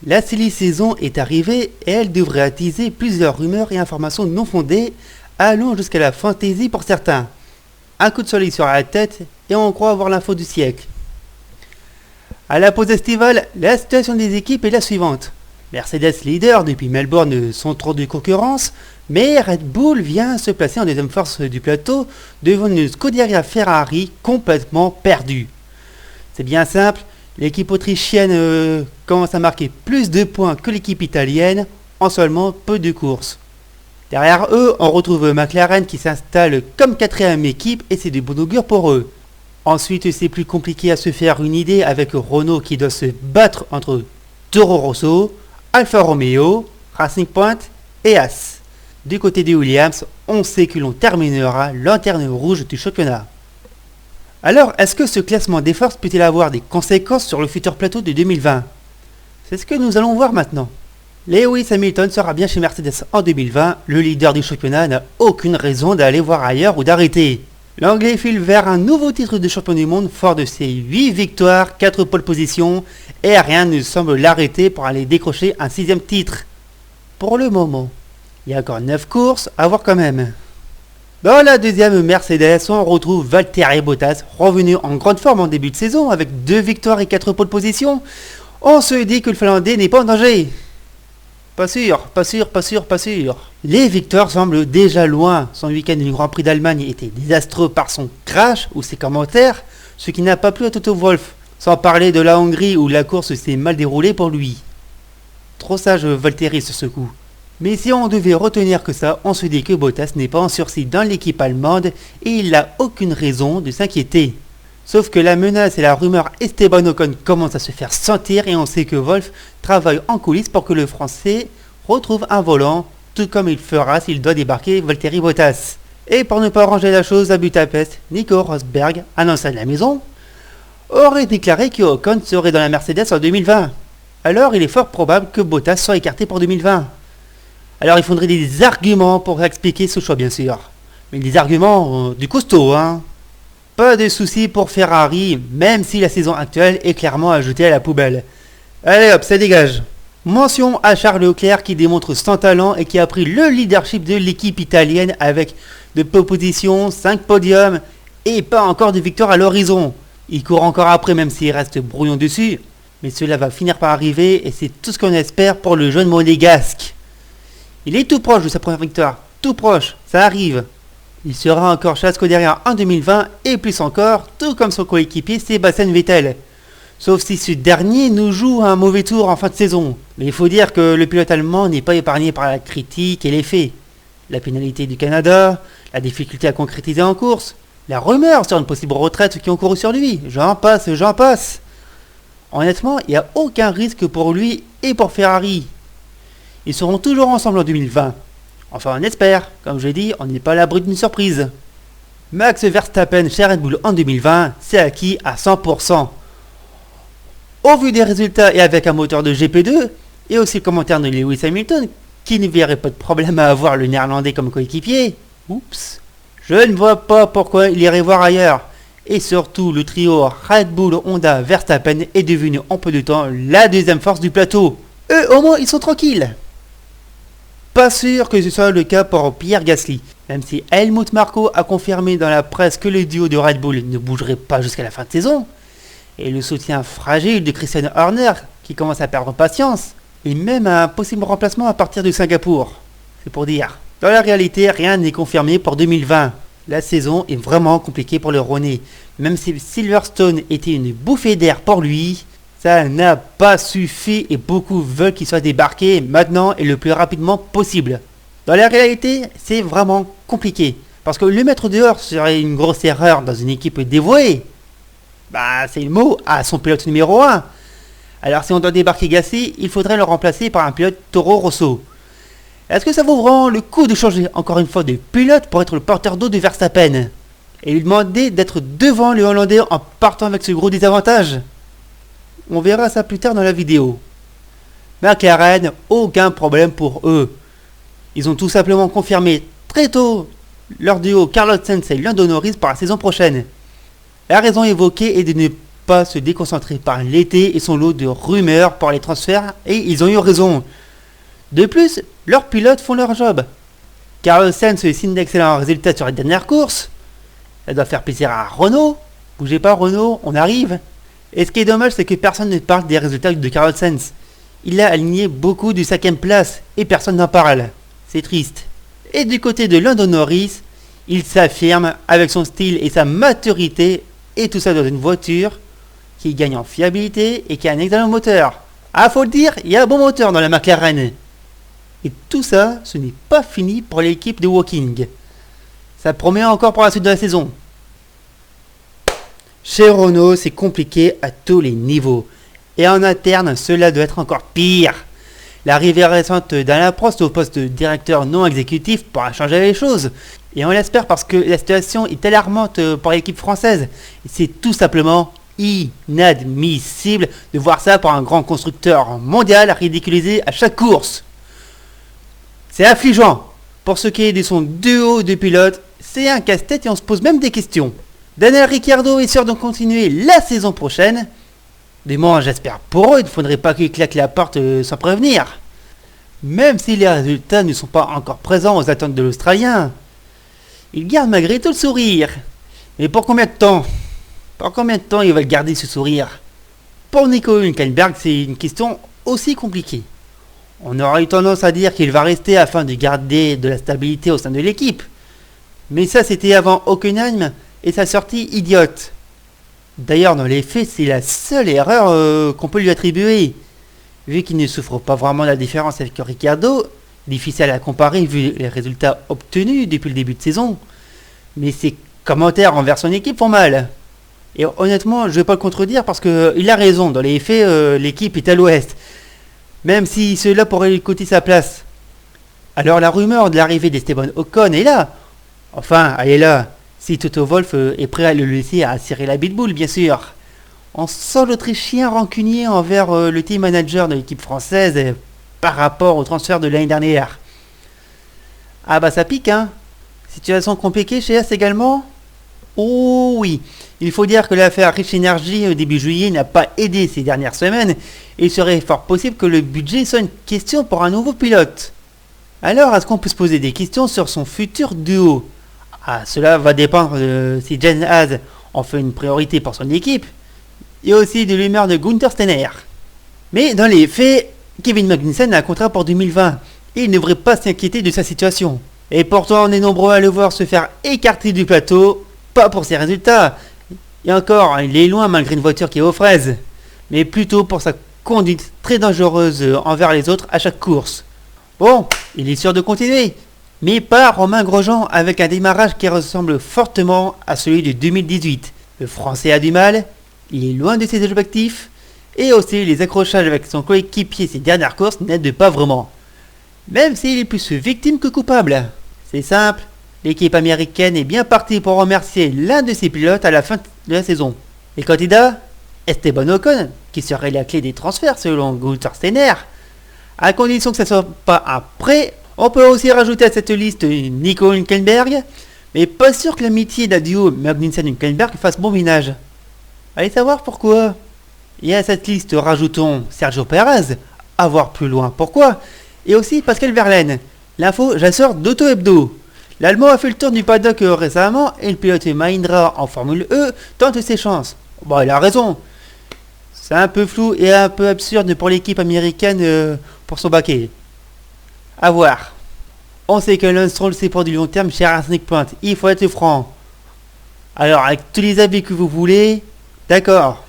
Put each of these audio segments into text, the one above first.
La silly saison est arrivée et elle devrait attiser plusieurs rumeurs et informations non fondées, allant jusqu'à la fantaisie pour certains. Un coup de soleil sur la tête et on croit avoir l'info du siècle. À la pause estivale, la situation des équipes est la suivante. Mercedes leader depuis Melbourne sans trop de concurrence, mais Red Bull vient se placer en deuxième force du plateau devant une Scuderia Ferrari complètement perdue. C'est bien simple, l'équipe autrichienne commence à marquer plus de points que l'équipe italienne en seulement peu de courses. Derrière eux, on retrouve McLaren qui s'installe comme quatrième équipe et c'est de bon augure pour eux. Ensuite, c'est plus compliqué à se faire une idée avec Renault qui doit se battre entre Toro Rosso, Alfa Romeo, Racing Point et As. Du côté des Williams, on sait que l'on terminera lanterne rouge du championnat. Alors, est-ce que ce classement des forces peut-il avoir des conséquences sur le futur plateau de 2020 ? C'est ce que nous allons voir maintenant. Lewis Hamilton sera bien chez Mercedes en 2020, le leader du championnat n'a aucune raison d'aller voir ailleurs ou d'arrêter. L'Anglais file vers un nouveau titre de champion du monde fort de ses 8 victoires, 4 pole positions et rien ne semble l'arrêter pour aller décrocher un 6ème titre. Pour le moment, il y a encore 9 courses à voir quand même. Dans la deuxième Mercedes, on retrouve Valtteri Bottas, revenu en grande forme en début de saison avec 2 victoires et 4 pole positions. On se dit que le Finlandais n'est pas en danger. Pas sûr. Les victoires semblent déjà loin. Son week-end du Grand Prix d'Allemagne était désastreux par son crash ou ses commentaires, ce qui n'a pas plu à Toto Wolff. Sans parler de la Hongrie où la course s'est mal déroulée pour lui. Trop sage Valtteri sur ce coup. Mais si on devait retenir que ça, on se dit que Bottas n'est pas en sursis dans l'équipe allemande et il n'a aucune raison de s'inquiéter. Sauf que la menace et la rumeur Esteban Ocon commencent à se faire sentir et on sait que Wolff travaille en coulisses pour que le Français retrouve un volant, tout comme il fera s'il doit débarquer Valtteri Bottas. Et pour ne pas ranger la chose à Budapest, Nico Rosberg, un ancien de la maison, aurait déclaré que Ocon serait dans la Mercedes en 2020. Alors il est fort probable que Bottas soit écarté pour 2020. Alors il faudrait des arguments pour expliquer ce choix bien sûr. Mais des arguments du costaud hein. Pas de soucis pour Ferrari, même si la saison actuelle est clairement ajoutée à la poubelle. Allez hop, ça dégage. Mention à Charles Leclerc qui démontre son talent et qui a pris le leadership de l'équipe italienne avec de positions, 5 podiums et pas encore de victoire à l'horizon. Il court encore après même s'il reste brouillon dessus, mais cela va finir par arriver et c'est tout ce qu'on espère pour le jeune monégasque. Il est tout proche de sa première victoire, tout proche, ça arrive. Il sera encore chez Scuderia en 2020 et plus encore, tout comme son coéquipier Sébastien Vettel. Sauf si ce dernier nous joue un mauvais tour en fin de saison. Mais il faut dire que le pilote allemand n'est pas épargné par la critique et les faits. La pénalité du Canada, la difficulté à concrétiser en course, la rumeur sur une possible retraite qui ont couru sur lui, j'en passe. Honnêtement, il n'y a aucun risque pour lui et pour Ferrari. Ils seront toujours ensemble en 2020. Enfin, on espère. Comme je l'ai dit, on n'est pas à l'abri d'une surprise. Max Verstappen chez Red Bull en 2020, c'est acquis à 100%. Au vu des résultats et avec un moteur de GP2, et aussi le commentaire de Lewis Hamilton, qui ne verrait pas de problème à avoir le néerlandais comme coéquipier, je ne vois pas pourquoi il irait voir ailleurs. Et surtout, le trio Red Bull, Honda, Verstappen est devenu en peu de temps la deuxième force du plateau. Eux, au moins, ils sont tranquilles. Pas sûr que ce soit le cas pour Pierre Gasly, même si Helmut Marko a confirmé dans la presse que le duo de Red Bull ne bougerait pas jusqu'à la fin de saison, et le soutien fragile de Christian Horner qui commence à perdre patience, et même un possible remplacement à partir de Singapour. C'est pour dire. Dans la réalité, rien n'est confirmé pour 2020. La saison est vraiment compliquée pour le Rennais, même si Silverstone était une bouffée d'air pour lui. Ça n'a pas suffi et beaucoup veulent qu'il soit débarqué maintenant et le plus rapidement possible. Dans la réalité, c'est vraiment compliqué. Parce que le mettre dehors serait une grosse erreur dans une équipe dévouée. C'est le mot à son pilote numéro 1. Alors si on doit débarquer Gasly, il faudrait le remplacer par un pilote Toro Rosso. Est-ce que ça vaut vraiment le coup de changer encore une fois de pilote pour être le porteur d'eau de Verstappen et lui demander d'être devant le Hollandais en partant avec ce gros désavantage ? On verra ça plus tard dans la vidéo. McLaren, aucun problème pour eux. Ils ont tout simplement confirmé très tôt leur duo Carlos Sainz et Lando Norris pour la saison prochaine. La raison évoquée est de ne pas se déconcentrer par l'été et son lot de rumeurs pour les transferts, et ils ont eu raison. De plus, leurs pilotes font leur job. Carlos Sainz signe d'excellents résultats sur les dernières courses. Ça doit faire plaisir à Renault. Bougez pas Renault, on arrive. Et ce qui est dommage, c'est que personne ne parle des résultats de Carlos Sainz. Il a aligné beaucoup du 5ème place et personne n'en parle. C'est triste. Et du côté de Lando Norris, il s'affirme avec son style et sa maturité, et tout ça dans une voiture qui gagne en fiabilité et qui a un excellent moteur. Ah, faut le dire, il y a un bon moteur dans la McLaren. Et tout ça, ce n'est pas fini pour l'équipe de Woking. Ça promet encore pour la suite de la saison. Chez Renault, c'est compliqué à tous les niveaux. Et en interne, cela doit être encore pire. L'arrivée récente d'Alain Prost au poste de directeur non exécutif pourra changer les choses. Et on l'espère parce que la situation est alarmante pour l'équipe française. C'est tout simplement inadmissible de voir ça pour un grand constructeur mondial ridiculisé à chaque course. C'est affligeant. Pour ce qui est de son duo de pilotes, c'est un casse-tête et on se pose même des questions. Daniel Ricciardo est sûr de continuer la saison prochaine. Du moins, j'espère pour eux, il ne faudrait pas qu'ils claquent la porte sans prévenir. Même si les résultats ne sont pas encore présents aux attentes de l'Australien, il garde malgré tout le sourire. Mais pour combien de temps? Pour combien de temps il va garder ce sourire? Pour Nico Hülkenberg, c'est une question aussi compliquée. On aurait eu tendance à dire qu'il va rester afin de garder de la stabilité au sein de l'équipe. Mais ça, c'était avant Hockenheim et sa sortie idiote. D'ailleurs, dans les faits, c'est la seule erreur qu'on peut lui attribuer. Vu qu'il ne souffre pas vraiment de la différence avec Ricciardo, difficile à comparer vu les résultats obtenus depuis le début de saison. Mais ses commentaires envers son équipe font mal. Et honnêtement, je ne vais pas le contredire parce qu'il a raison. Dans les faits, l'équipe est à l'ouest. Même si cela pourrait lui coûter sa place. Alors la rumeur de l'arrivée d'Esteban Ocon est là. Enfin, elle est là. Si Toto Wolff est prêt à le laisser à cirer la bitboule, bien sûr. On sent l'Autrichien rancunier envers le team manager de l'équipe française par rapport au transfert de l'année dernière. Ah bah ça pique, hein. Situation compliquée chez S également. Oh oui, il faut dire que l'affaire Rich Energy début juillet n'a pas aidé ces dernières semaines et il serait fort possible que le budget soit une question pour un nouveau pilote. Alors, est-ce qu'on peut se poser des questions sur son futur duo? Ah, cela va dépendre de si Jen Haas en fait une priorité pour son équipe et aussi de l'humeur de Gunther Steiner. Mais dans les faits, Kevin Magnussen a un contrat pour 2020 et il ne devrait pas s'inquiéter de sa situation. Et pourtant, on est nombreux à le voir se faire écarter du plateau, pas pour ses résultats, et encore, il est loin malgré une voiture qui est aux fraises, mais plutôt pour sa conduite très dangereuse envers les autres à chaque course. Bon, il est sûr de continuer, mais pas Romain Grosjean avec un démarrage qui ressemble fortement à celui de 2018. Le Français a du mal, il est loin de ses objectifs, et aussi les accrochages avec son coéquipier ces dernières courses n'aident pas vraiment. Même s'il est plus victime que coupable. C'est simple, l'équipe américaine est bien partie pour remercier l'un de ses pilotes à la fin de la saison. Les candidats, Esteban Ocon, qui serait la clé des transferts selon Gunther Steiner. À condition que ce ne soit pas un prêt, on peut aussi rajouter à cette liste Nico Hülkenberg, mais pas sûr que l'amitié d'un duo Magnussen-Hülkenberg fasse bon ménage. Allez savoir pourquoi. Et à cette liste rajoutons Sergio Perez, à voir plus loin pourquoi, et aussi Pascal Verlaine. L'info, j'assure d'Auto Hebdo. L'Allemand a fait le tour du paddock récemment et le pilote Mahindra en Formule E tente ses chances. Bon, il a raison. C'est un peu flou et un peu absurde pour l'équipe américaine pour son baquet. A voir. On sait que Lance Stroll c'est pour du long terme chez Racing Point. Il faut être franc. Alors, avec tous les avis que vous voulez, d'accord.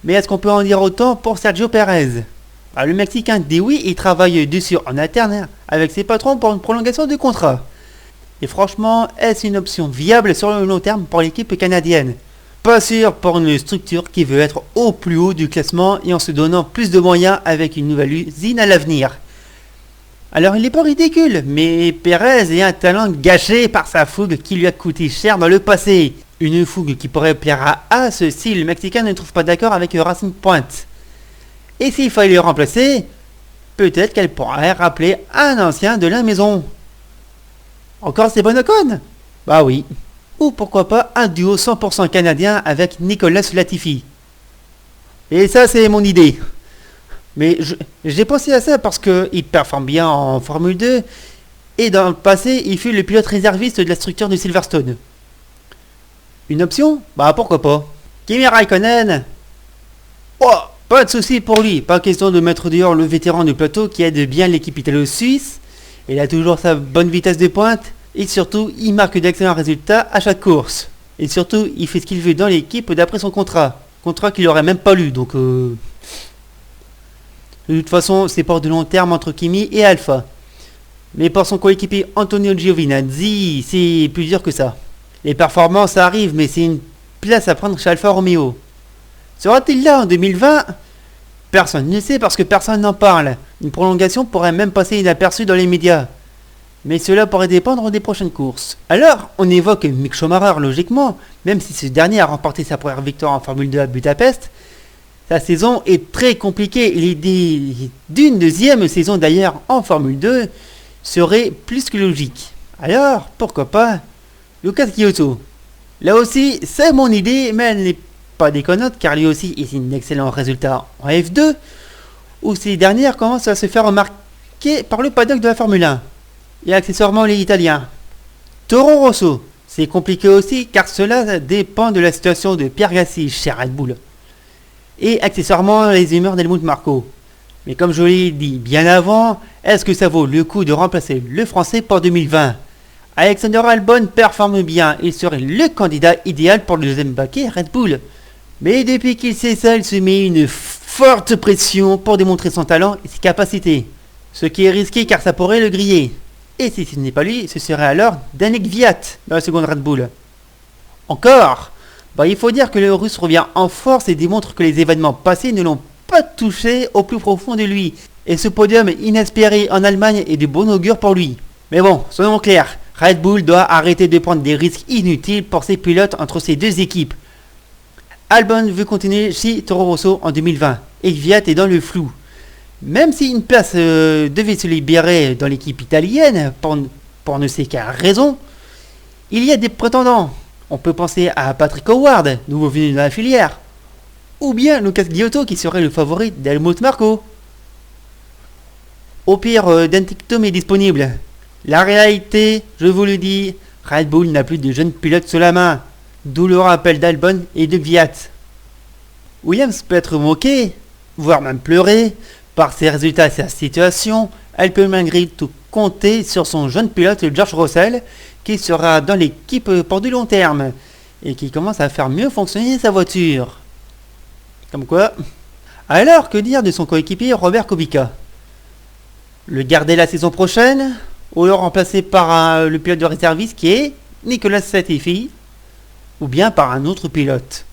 Mais est-ce qu'on peut en dire autant pour Sergio Perez? Le Mexicain dit oui, il travaille dessus en interne avec ses patrons pour une prolongation de contrat. Et franchement, est-ce une option viable sur le long terme pour l'équipe canadienne? Pas sûr pour une structure qui veut être au plus haut du classement et en se donnant plus de moyens avec une nouvelle usine à l'avenir. Alors il n'est pas ridicule, mais Perez est un talent gâché par sa fougue qui lui a coûté cher dans le passé. Une fougue qui pourrait plaire à Haas si le Mexicain ne trouve pas d'accord avec Racing Point. Et s'il fallait le remplacer, peut-être qu'elle pourrait rappeler un ancien de la maison. Encore c'est bon Ocon? Bah oui. Ou pourquoi pas un duo 100% canadien avec Nicolas Latifi. Et ça, c'est mon idée. Mais j'ai pensé à ça parce qu'il performe bien en Formule 2 et dans le passé, il fut le pilote réserviste de la structure de Silverstone. Une option? Bah pourquoi pas. Kimi Raikkonen? Oh, pas de souci pour lui. Pas question de mettre dehors le vétéran du plateau qui aide bien l'équipe italo-suisse. Il a toujours sa bonne vitesse de pointe et surtout, il marque d'excellents résultats à chaque course. Et surtout, il fait ce qu'il veut dans l'équipe d'après son contrat. Contrat qu'il n'aurait même pas lu, donc De toute façon, c'est pour de long terme entre Kimi et Alpha. Mais pour son coéquipier Antonio Giovinazzi, c'est plus dur que ça. Les performances arrivent, mais c'est une place à prendre chez Alfa Romeo. Sera-t-il là en 2020? Personne ne sait parce que personne n'en parle. Une prolongation pourrait même passer inaperçue dans les médias. Mais cela pourrait dépendre des prochaines courses. Alors, on évoque Mick Schumacher logiquement, même si ce dernier a remporté sa première victoire en Formule 2 à Budapest. Sa saison est très compliquée. L'idée d'une deuxième saison d'ailleurs en Formule 2 serait plus que logique. Alors, pourquoi pas Lucas Giotto. Là aussi, c'est mon idée, mais elle n'est pas déconnante car lui aussi est un excellent résultat en F2, où ces dernières commencent à se faire remarquer par le paddock de la Formule 1. Et accessoirement les Italiens. Toro Rosso. C'est compliqué aussi car cela dépend de la situation de Pierre Gasly chez Red Bull. Et accessoirement les humeurs d'Helmut Marko. Mais comme je l'ai dit bien avant, est-ce que ça vaut le coup de remplacer le français pour 2020? Alexander Albon performe bien, il serait le candidat idéal pour le deuxième baquet Red Bull. Mais depuis qu'il sait ça, il se met une forte pression pour démontrer son talent et ses capacités. Ce qui est risqué car ça pourrait le griller. Et si ce n'est pas lui, ce serait alors Daniil Kvyat dans la seconde Red Bull. Encore, il faut dire que le Russe revient en force et démontre que les événements passés ne l'ont pas touché au plus profond de lui. Et ce podium inespéré en Allemagne est de bon augure pour lui. Mais bon, soyons clairs, Red Bull doit arrêter de prendre des risques inutiles pour ses pilotes entre ces deux équipes. Albon veut continuer chez Toro Rosso en 2020 et Kvyat est dans le flou. Même si une place devait se libérer dans l'équipe italienne, pour ne sais quelle raison, il y a des prétendants. On peut penser à Patrick Howard, nouveau venu de la filière, ou bien Lucas Giotto qui serait le favori d'Helmut Marko. Au pire, Dentictom est disponible. La réalité, je vous le dis, Red Bull n'a plus de jeunes pilotes sous la main, d'où le rappel d'Albon et de Kvyat. Williams peut être moqué, voire même pleurer, par ses résultats et sa situation. Elle peut malgré tout compter sur son jeune pilote George Russell, qui sera dans l'équipe pour du long terme, et qui commence à faire mieux fonctionner sa voiture. Comme quoi. Alors, que dire de son coéquipier Robert Kubica? Le garder la saison prochaine, ou le remplacer par le pilote de réserviste qui est Nicolas Latifi, ou bien par un autre pilote?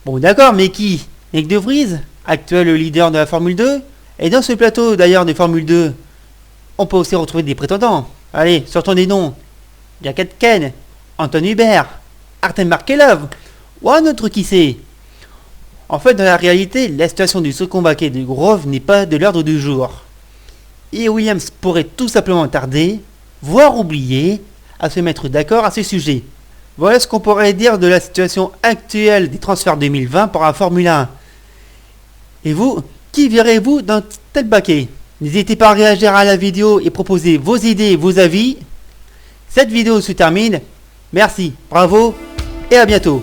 Bon d'accord, mais qui? Nick De Vries, actuel leader de la Formule 2? Et dans ce plateau d'ailleurs de Formule 2, on peut aussi retrouver des prétendants. Allez, sortons des noms. Jack Aitken, Anton Hubert, Artem Markelov, ou un autre qui sait. En fait, dans la réalité, la situation du second baquet de Grove n'est pas de l'ordre du jour. Et Williams pourrait tout simplement tarder, voire oublier, à se mettre d'accord à ce sujet. Voilà ce qu'on pourrait dire de la situation actuelle des transferts 2020 pour la Formule 1. Et vous, qui verrez-vous dans tel baquet? N'hésitez pas à réagir à la vidéo et proposer vos idées et vos avis. Cette vidéo se termine. Merci, bravo et à bientôt.